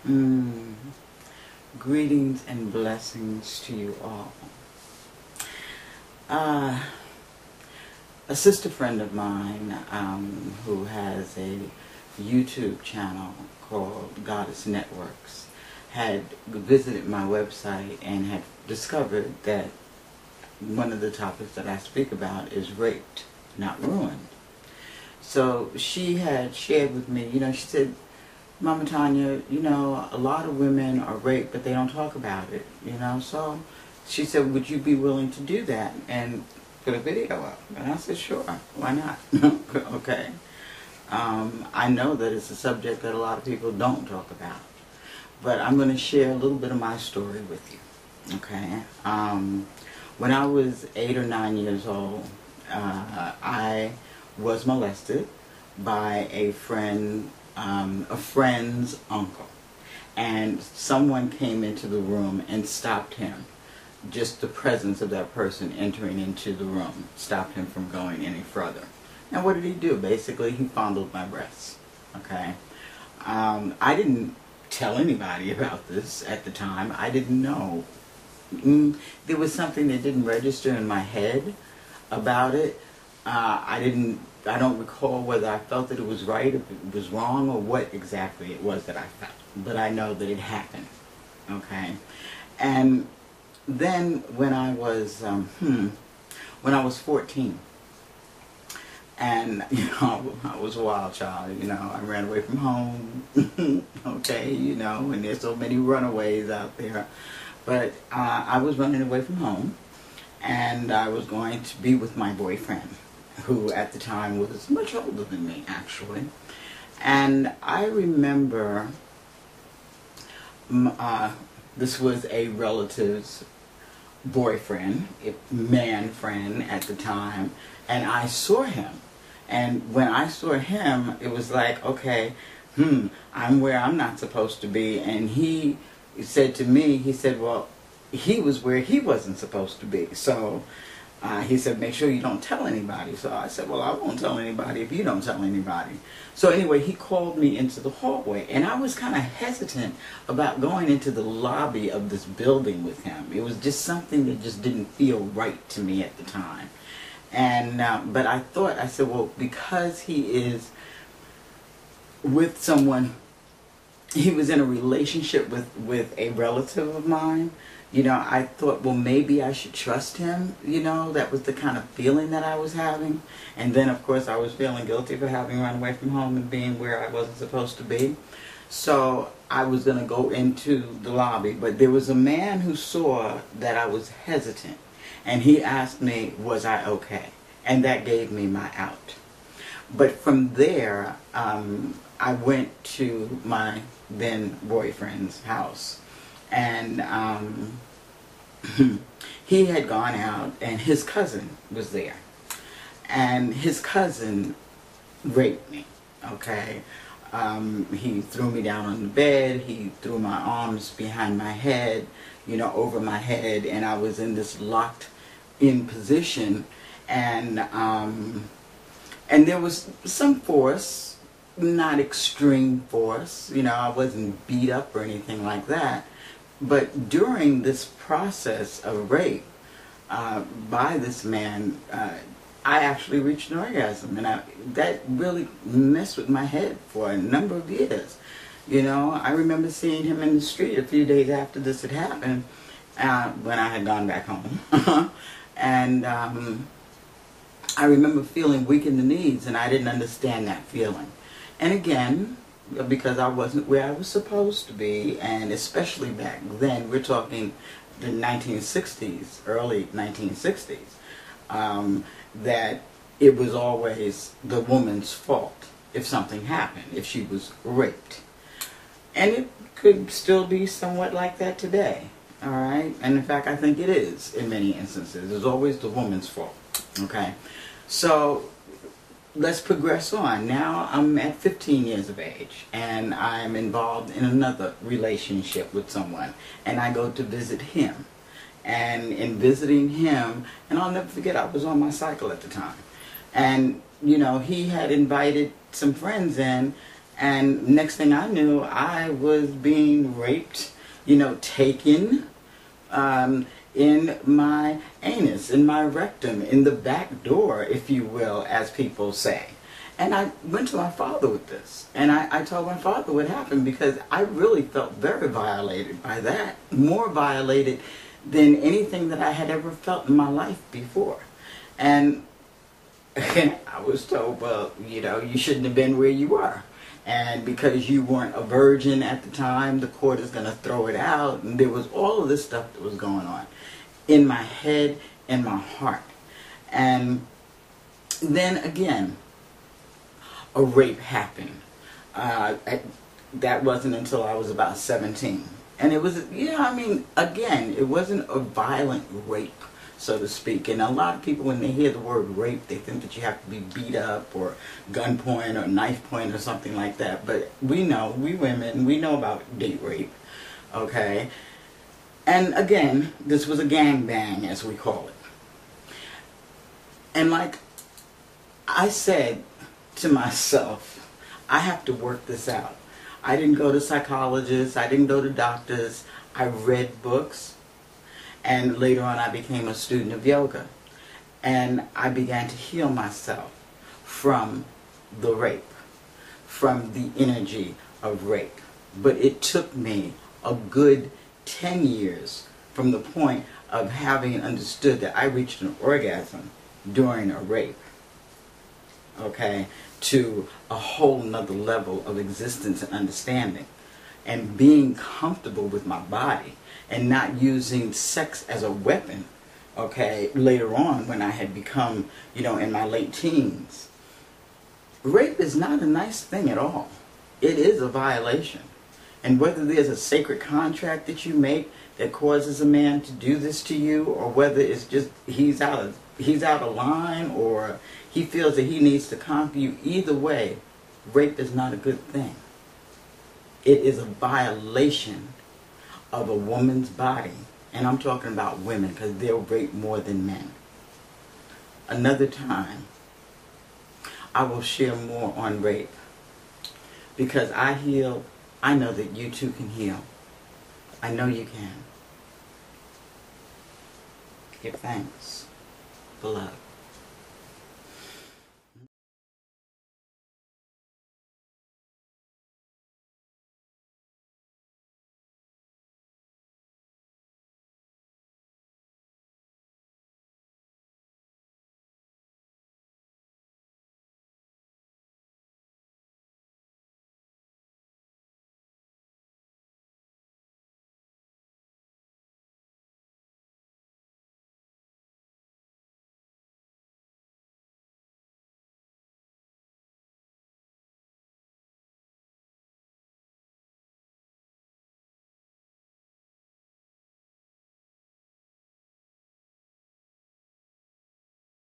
Mm. Greetings and blessings to you all. A sister friend of mine who has a YouTube channel called Goddess Networks had visited my website and had discovered that one of the topics that I speak about is raped, not ruined. So she had shared with me, she said, Mama Tonya, a lot of women are raped, but they don't talk about it, So she said, would you be willing to do that and put a video up? And I said, sure, why not? Okay. I know that it's a subject that a lot of people don't talk about, but I'm going to share a little bit of my story with you, okay? When I was 8 or 9 years old, I was molested by a friend's uncle, and someone came into the room and stopped him. Just the presence of that person entering into the room stopped him from going any further. Now what did he do? Basically he fondled my breasts, okay? I didn't tell anybody about this at the time. I didn't know. There was something that didn't register in my head about it. I don't recall whether I felt that it was right, if it was wrong, or what exactly it was that I felt. But I know that it happened, okay? And then when I was 14, and I was a wild child, I ran away from home, okay, and there's so many runaways out there. But I was running away from home, and I was going to be with my boyfriend, who at the time was much older than me, actually. And I remember this was a relative's boyfriend, a man friend at the time, and I saw him. And when I saw him, it was like, okay, I'm where I'm not supposed to be. And he said to me, he said, well, he was where he wasn't supposed to be. So he said, make sure you don't tell anybody. So I said, well, I won't tell anybody if you don't tell anybody. So anyway, he called me into the hallway, and I was kind of hesitant about going into the lobby of this building with him. It was just something that just didn't feel right to me at the time. And but I said, well, because he is with someone, he was in a relationship with a relative of mine, I thought, well, maybe I should trust him, that was the kind of feeling that I was having. And then, of course, I was feeling guilty for having run away from home and being where I wasn't supposed to be. So I was going to go into the lobby, but there was a man who saw that I was hesitant, and he asked me, was I okay? And that gave me my out. But from there, I went to my then boyfriend's house. And he had gone out, and his cousin was there. And his cousin raped me, okay? He threw me down on the bed. He threw my arms behind my head, over my head. And I was in this locked-in position. And there was some force, not extreme force. I wasn't beat up or anything like that. But during this process of rape by this man, I actually reached an orgasm, and that really messed with my head for a number of years. I remember seeing him in the street a few days after this had happened, when I had gone back home. And I remember feeling weak in the knees, and I didn't understand that feeling. And again, because I wasn't where I was supposed to be, and especially back then, we're talking the 1960s, early 1960s, that it was always the woman's fault if something happened, if she was raped. And it could still be somewhat like that today, all right? And in fact, I think it is in many instances. It's always the woman's fault, okay? So let's progress on. Now I'm at 15 years of age, and I'm involved in another relationship with someone, and I go to visit him. And in visiting him, and I'll never forget, I was on my cycle at the time, and he had invited some friends in, And next thing I knew, I was being raped, taken in my anus, in my rectum, in the back door, if you will, as people say. And I went to my father with this. And I told my father what happened, because I really felt very violated by that. More violated than anything that I had ever felt in my life before. And I was told, well, you shouldn't have been where you were. And because you weren't a virgin at the time, the court is going to throw it out. And there was all of this stuff that was going on in my head and my heart. And then again, a rape happened. That wasn't until I was about 17. And it was, again, it wasn't a violent rape, so to speak. And a lot of people, when they hear the word rape, they think that you have to be beat up or gunpoint or knife point or something like that. But we know, we women, we know about date rape, okay? And again, this was a gangbang, as we call it. And like I said to myself, I have to work this out. I didn't go to psychologists, I didn't go to doctors, I read books. And later on, I became a student of yoga. And I began to heal myself from the rape, from the energy of rape. But it took me a good 10 years from the point of having understood that I reached an orgasm during a rape, okay, to a whole nother level of existence and understanding. And being comfortable with my body and not using sex as a weapon, okay, later on when I had become, in my late teens. Rape is not a nice thing at all. It is a violation. And whether there's a sacred contract that you make that causes a man to do this to you, or whether it's just he's out of line, or he feels that he needs to conquer you, either way, rape is not a good thing. It is a violation of a woman's body. And I'm talking about women, because they'll rape more than men. Another time, I will share more on rape. Because I heal, I know that you too can heal. I know you can. Give thanks, beloved.